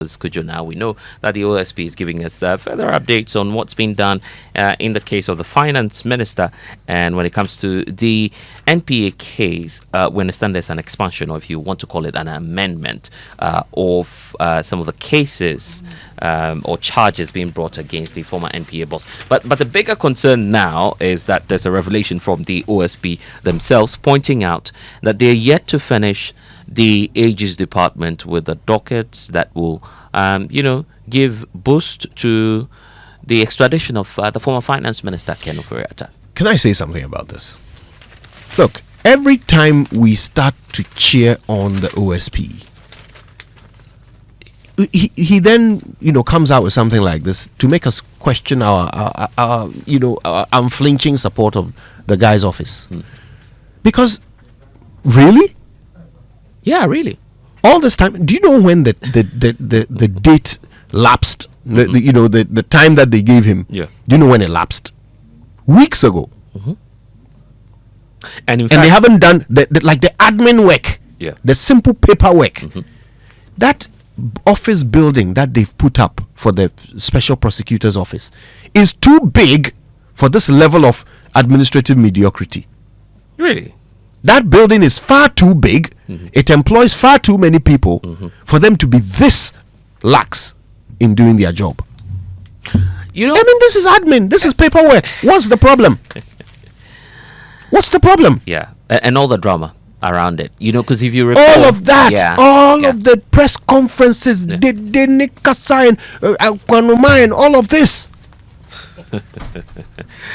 Kojo. Now we know that the OSP is giving us further updates on what's been done in the case of the Finance Minister, and when it comes to the NPA case, we understand there's an expansion, or if you want to call it an amendment, of some of the cases or charges being brought against the former NPA boss. But the bigger concern now is that there's a revelation from the OSP themselves pointing out that they're yet to finish the Ages Department with the dockets that will, give boost to the extradition of the former Finance Minister Ken Ofori-Atta. Can I say something about this? Look, every time we start to cheer on the OSP, he then comes out with something like this to make us question our unflinching support of the guy's office. Because really. Yeah, really. All this time, do you know when the date lapsed? The time that they gave him. Yeah. Do you know when it lapsed? Weeks ago. Mm-hmm. And they haven't done the admin work. Yeah. The simple paperwork. Mm-hmm. That office building that they've put up for the Special Prosecutor's office is too big for this level of administrative mediocrity. Really? That building is far too big. Mm-hmm. It employs far too many people for them to be this lax in doing their job. This is admin. This is paperwork. What's the problem? What's the problem? Yeah, and all the drama around it. Because if you recall, all of that, of the press conferences, the Nikasa and all of this,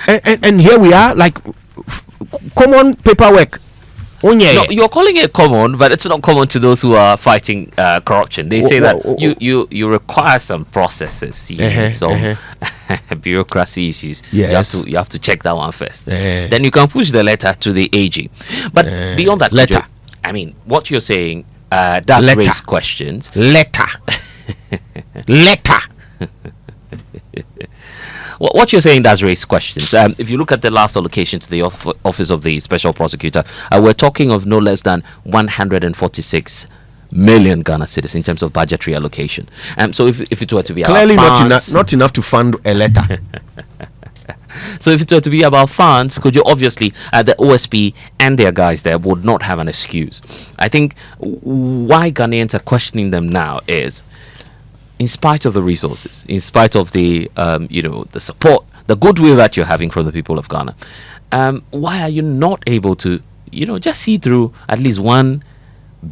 and here we are, like common paperwork. No, you're calling it common, but it's not common to those who are fighting corruption. They say that you require some processes, some bureaucracy issues. Yes. You have to check that one first. Then you can push the letter to the AG. But beyond that letter, what you're saying does raise questions. Letter. What you're saying does raise questions. If you look at the last allocation to the office of the Special Prosecutor, we're talking of no less than 146 million Ghana cedis in terms of budgetary allocation. So if it were to be clearly about funds, not enough to fund a letter. So if it were to be about funds, Kojo, obviously the OSP and their guys there would not have an excuse. I think why Ghanaians are questioning them now is, in spite of the resources, in spite of the the support, the goodwill that you're having from the people of Ghana, why are you not able to just see through at least one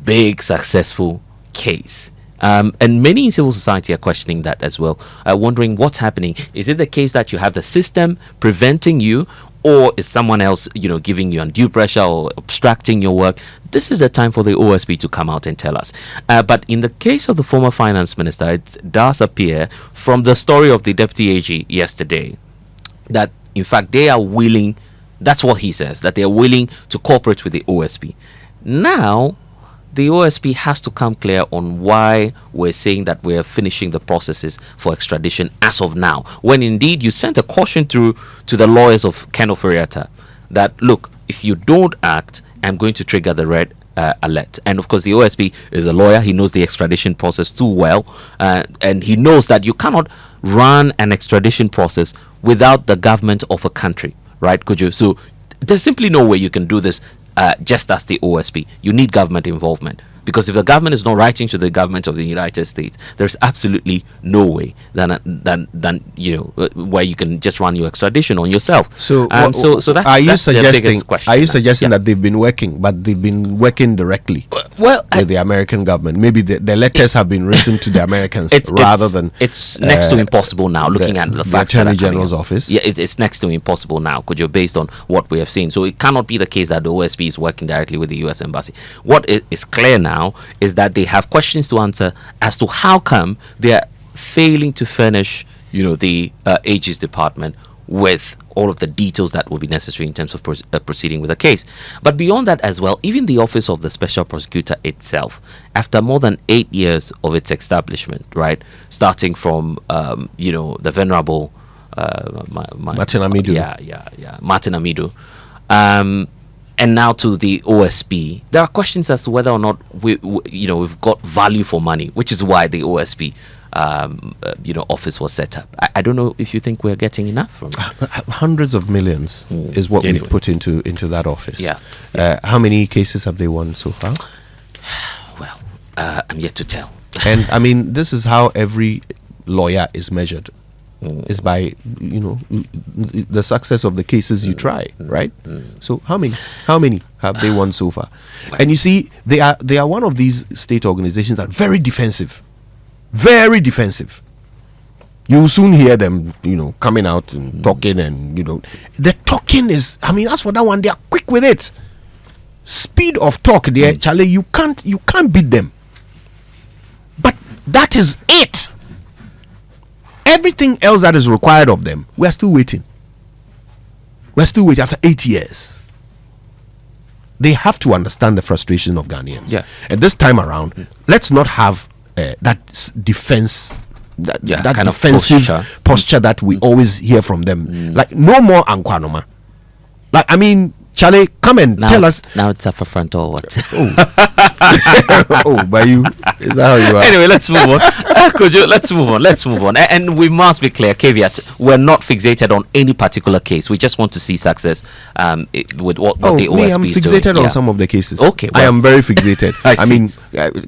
big successful case? And many in civil society are questioning that as well, wondering what's happening. Is it the case that you have the system preventing you, or is someone else giving you undue pressure or obstructing your work? This is the time for the OSP to come out and tell us. But in the case of the former Finance Minister, it does appear from the story of the Deputy AG yesterday that in fact they are willing, that's what he says, that they are willing to cooperate with the OSP. Now the OSP has to come clear on why we're saying that we're finishing the processes for extradition as of now, when indeed you sent a caution through to the lawyers of Ken Ofori-Atta that, look, if you don't act, I'm going to trigger the red alert. And of course the OSP is a lawyer. He knows the extradition process too well, and he knows that you cannot run an extradition process without the government of a country, right, Kojo? So there's simply no way you can do this just as the OSP. You need government involvement, because if the government is not writing to the government of the United States, there's absolutely no way than where you can just run your extradition on yourself. So that's the biggest question. Are you suggesting that they've been working, but they've been working directly with the American government? Maybe the letters have been written to the Americans rather than it's next to impossible now. Looking at the facts, the Attorney General's office. Yeah, it's next to impossible now, Kojo, based on what we have seen. So it cannot be the case that the OSP is working directly with the U.S. Embassy. What is clear now is that they have questions to answer as to how come they are failing to furnish the Ages Department with all of the details that will be necessary in terms of proceeding with the case. But beyond that as well, even the office of the Special Prosecutor itself, after more than 8 years of its establishment, right, starting from the venerable Martin Amidu. Martin Amidu, and now to the OSP, there are questions as to whether or not we've got value for money, which is why the OSP office was set up. I don't know if you think we're getting enough from it. Hundreds of millions is what we've put into that office. How many cases have they won so far? Well, I'm yet to tell. And I mean, this is how every lawyer is measured. Is by the success of the cases you try, right? So how many have they won so far? And you see, they are one of these state organizations that are very defensive. You'll soon hear them coming out and talking, and the talking is, I mean, as for that one, they are quick with it. Speed of talk there, Charlie, you can't beat them. But that is it. Everything else that is required of them, we are still waiting. After 8 years. They have to understand the frustration of Ghanaians. Yeah. And this time around, let's not have that defense, that kind defensive of posture that we always hear from them. Like, no more Ankwanoma. Like, I mean, Charlie, come and tell us. Now it's up front or what? Oh, by you. Is that how you are? Anyway, let's move on. Kojo, let's move on. And we must be clear, caveat, we're not fixated on any particular case. We just want to see success with what the OSP is doing. I'm fixated on some of the cases. Okay. Well, I am very fixated. I mean,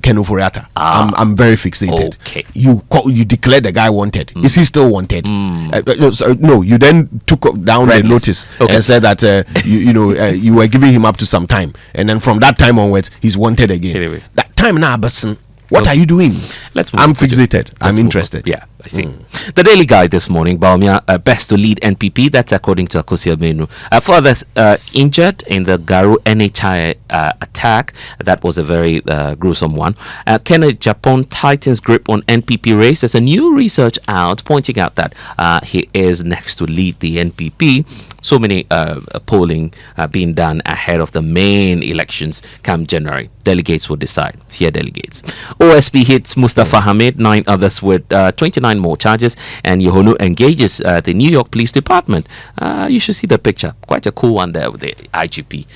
Ken Ofori-Atta. I'm very fixated. Okay. You declared the guy wanted. Is he still wanted? No, you then took down the notice and said that you were giving him up to some time, and then from that time onwards he's wanted again. Anyway. That time now, but what are you doing? I'm fixated. I'm interested. Yeah, I see. The Daily Guide this morning, Baumia, best to lead NPP. That's according to Akosua Menu. For others injured in the Garu NHI attack, that was a very gruesome one. Kenneth Japan tightens grip on NPP race. There's a new research out pointing out that he is next to lead the NPP. So many polling being done ahead of the main elections come January. Delegates will decide. Fear delegates. OSP hits Mustafa Hamid, 9 others with 29 more charges, and Yohonu engages the New York Police Department. You should see the picture. Quite a cool one there with the IGP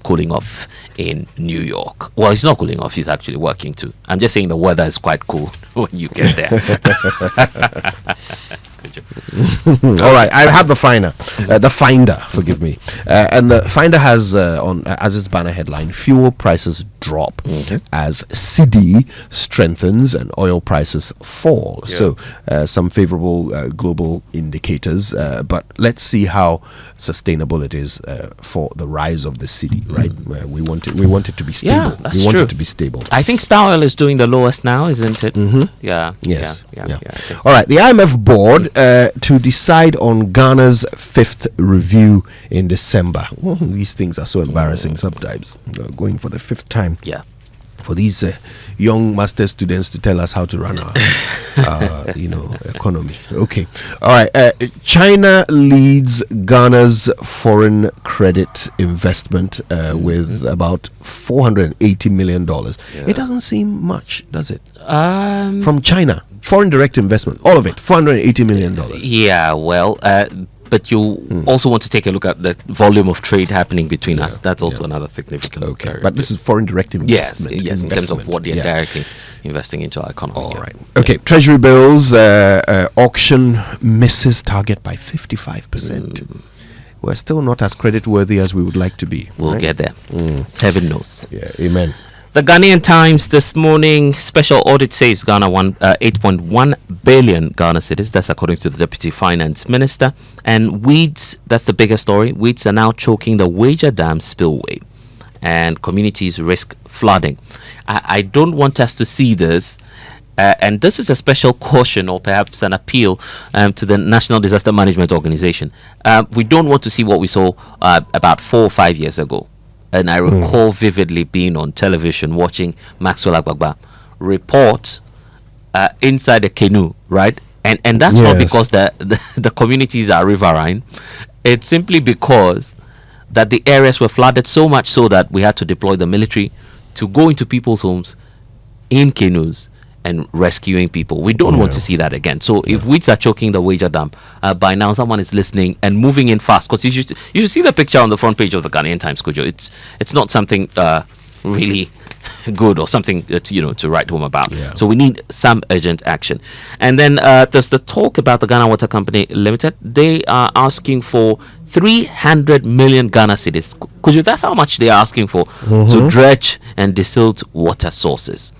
cooling off in New York. Well, he's not cooling off. He's actually working too. I'm just saying the weather is quite cool when you get there. All right, I have the finder, forgive me, and the finder has as its banner headline, fuel prices drop as CD strengthens and oil prices fall. So some favorable global indicators, but let's see how sustainable it is for the rise of the CD. Right, we want it to be stable. Yeah, that's we want true. it to be stable. I think Star Oil is doing the lowest now, isn't it? Yeah. Yes. Yeah. All right. The IMF board to decide on Ghana's 5th review in December. These things are so embarrassing sometimes. Going for the 5th time. Yeah. For these young master students to tell us how to run our economy. Okay. All right. China leads Ghana's foreign credit investment with about $480 million. It doesn't seem much, does it? From China. Foreign direct investment, all of it, $480 million. Yeah, well, but you also want to take a look at the volume of trade happening between us. That's also another significant. Okay, but this is foreign direct investment. Yes, in terms of what they're directly investing into our economy. All right. Okay, Treasury bills auction misses target by 55%. We're still not as credit-worthy as we would like to be. We'll get there. Heaven knows. Yeah, amen. The Ghanaian Times this morning, special audit saves Ghana 8.1 billion Ghana cedis. That's according to the Deputy Finance Minister. And weeds, that's the bigger story. Weeds are now choking the Weija Dam spillway, and communities risk flooding. I don't want us to see this. And this is a special caution, or perhaps an appeal to the National Disaster Management Organization. We don't want to see what we saw about 4 or 5 years ago. And I recall vividly being on television watching Maxwell Agbagba report inside a canoe, right? And that's not because the communities are riverine. It's simply because that the areas were flooded so much so that we had to deploy the military to go into people's homes in canoes and rescuing people. We don't want to see that again. So if weeds are choking the Weija Dam, by now someone is listening and moving in fast, because you should see the picture on the front page of the Ghanaian Times, Kojo. It's not something really good or something to write home about. So we need some urgent action. And then there's the talk about the Ghana Water Company Limited. They are asking for 300 million Ghana cedis. Kojo, that's how much they are asking for to dredge and distilled water sources.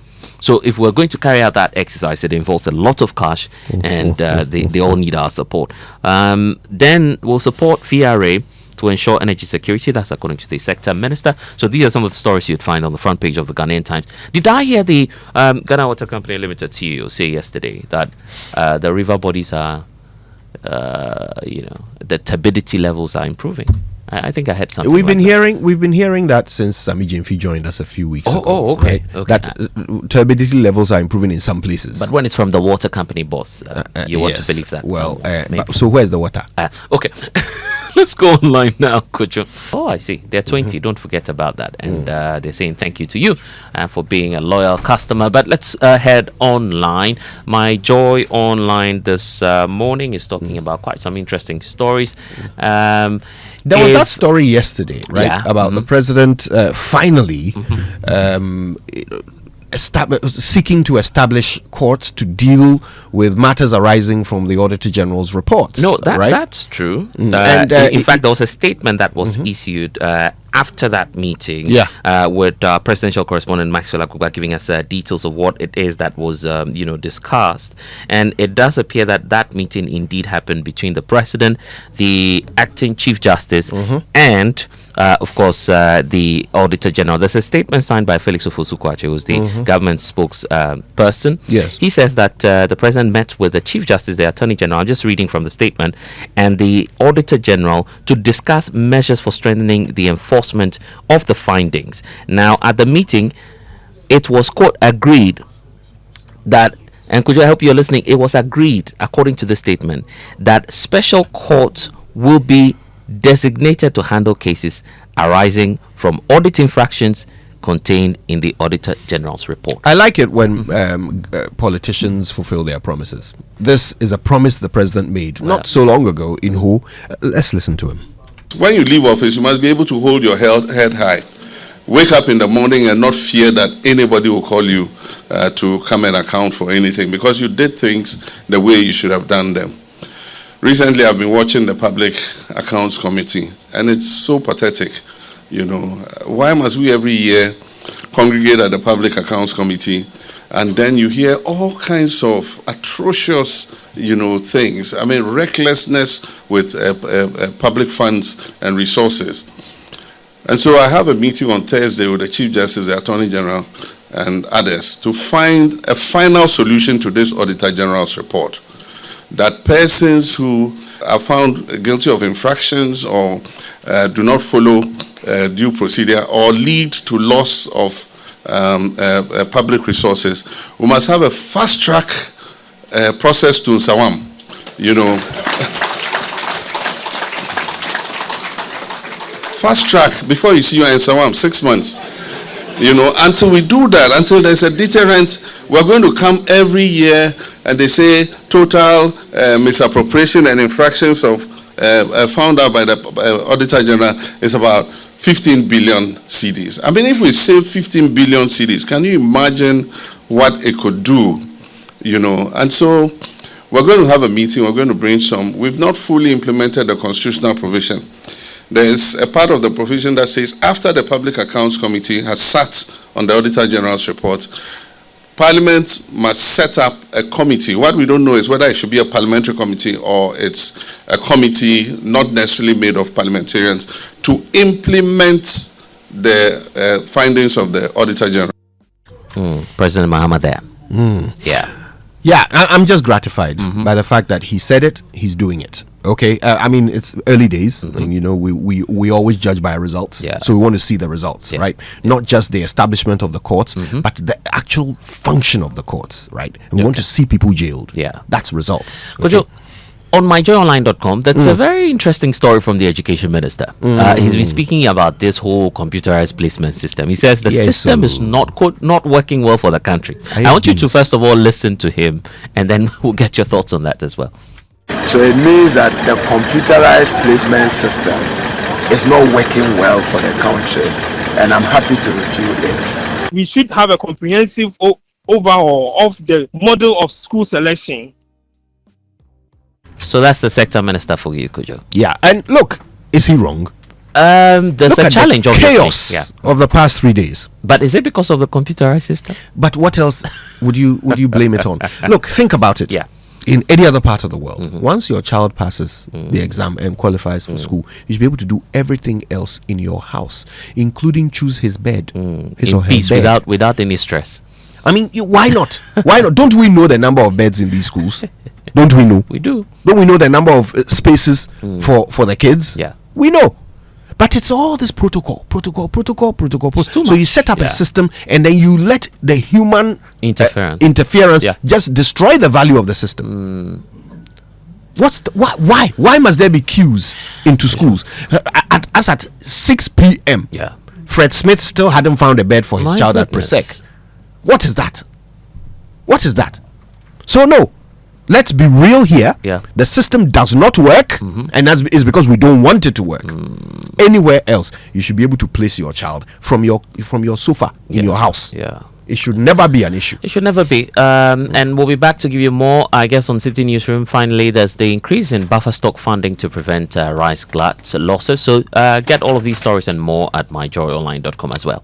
So if we're going to carry out that exercise, it involves a lot of cash, and they all need our support. Then we'll support VRA to ensure energy security. That's according to the sector minister. So these are some of the stories you'd find on the front page of the Ghanaian Times. Did I hear the Ghana Water Company Limited CEO say yesterday that the river bodies are, the turbidity levels are improving? I think I had something. We've been hearing that since Sami Jimfi joined us a few weeks ago. Oh, okay. Right? That turbidity levels are improving in some places. But when it's from the water company boss, you want to believe that. Well, so where's the water? Okay. Let's go online now, Kojo. Oh, I see. They're 20. Don't forget about that. And they're saying thank you to you for being a loyal customer. But let's head online. My Joy online this morning is talking about quite some interesting stories. There was that story yesterday, right? Yeah. About the president finally seeking to establish courts to deal with matters arising from the Auditor General's reports. No, right? That's true. And in fact, there was a statement that was issued after that meeting with presidential correspondent Maxwell Akuba giving us details of what it is that was discussed. And it does appear that meeting indeed happened between the president, the acting chief justice, and of course the Auditor General. There's a statement signed by Felix Ofosu-Kwakye, who's the government spokesperson. Yes. He says that the president met with the chief justice, the attorney general, I'm just reading from the statement, and the Auditor General to discuss measures for strengthening the enforcement of the findings. Now, at the meeting, it was quote agreed that, and could you, I hope you're listening, it was agreed, according to the statement, that special courts will be designated to handle cases arising from audit infractions contained in the Auditor General's report. I like it when politicians fulfill their promises. This is a promise the president made not so long ago in who. Let's listen to him. When you leave office, you must be able to hold your head high. Wake up in the morning and not fear that anybody will call you to come and account for anything, because you did things the way you should have done them. Recently, I've been watching the Public Accounts Committee, and it's so pathetic. Why must we every year congregate at the Public Accounts Committee, and then you hear all kinds of atrocious, things. I mean, recklessness with public funds and resources. And so I have a meeting on Thursday with the Chief Justice, the Attorney General, and others to find a final solution to this Auditor General's report, that persons who are found guilty of infractions or do not follow due procedure or lead to loss of public resources, we must have a fast-track process to Nsawam, Fast-track, before you see you in Nsawam, 6 months. Until we do that, until there's a deterrent, we're going to come every year and they say total misappropriation and infractions of found out by the Auditor General is about 15 billion cedis. I mean, if we save 15 billion cedis, can you imagine what it could do? And so we're going to have a meeting, we're going to bring some. We've not fully implemented the constitutional provision. There's a part of the provision that says after the Public Accounts Committee has sat on the Auditor General's report, Parliament must set up a committee. What we don't know is whether it should be a parliamentary committee or it's a committee not necessarily made of parliamentarians to implement the findings of the Auditor General. President Mahama there. Yeah, I'm just gratified by the fact that he said it, he's doing it. Okay, I mean, it's early days, and we always judge by results. So we want to see the results, right? Not just the establishment of the courts, but the actual function of the courts, right? And we want to see people jailed. That's results. Kojo, on myjoyonline.com, that's a very interesting story from the Education Minister. He's been speaking about this whole computerized placement system. He says the system is not working well for the country. I want you to first of all listen to him, and then we'll get your thoughts on that as well. So it means that the computerized placement system is not working well for the country, and I'm happy to refute it. We should have a comprehensive overhaul of the model of school selection. So that's the sector minister for you, Kojo. Yeah, and look, is he wrong? There's a challenge of the chaos of the past 3 days. But is it because of the computerized system? But what else would you blame it on? Look, think about it. Yeah. In any other part of the world, once your child passes the exam and qualifies for school, you should be able to do everything else in your house, including choose his bed, his or her peace, bed. without any stress. I mean, why not? Why not? Don't we know the number of beds in these schools? Don't we know? We do. Don't we know the number of spaces for the kids? Yeah. We know. But it's all this protocol. So you set up a system, and then you let the human interference just destroy the value of the system. Why must there be queues into schools? At 6 p.m. Yeah. Fred Smith still hadn't found a bed for his child at Presec. What is that? What is that? So no, let's be real here. Yeah. The system does not work, and that is because we don't want it to work. Anywhere else, you should be able to place your child from your sofa in your house. Yeah. It should never be an issue. It should never be. And we'll be back to give you more, I guess, on City Newsroom. Finally, there's the increase in buffer stock funding to prevent rice glut losses. So get all of these stories and more at myjoyonline.com as well.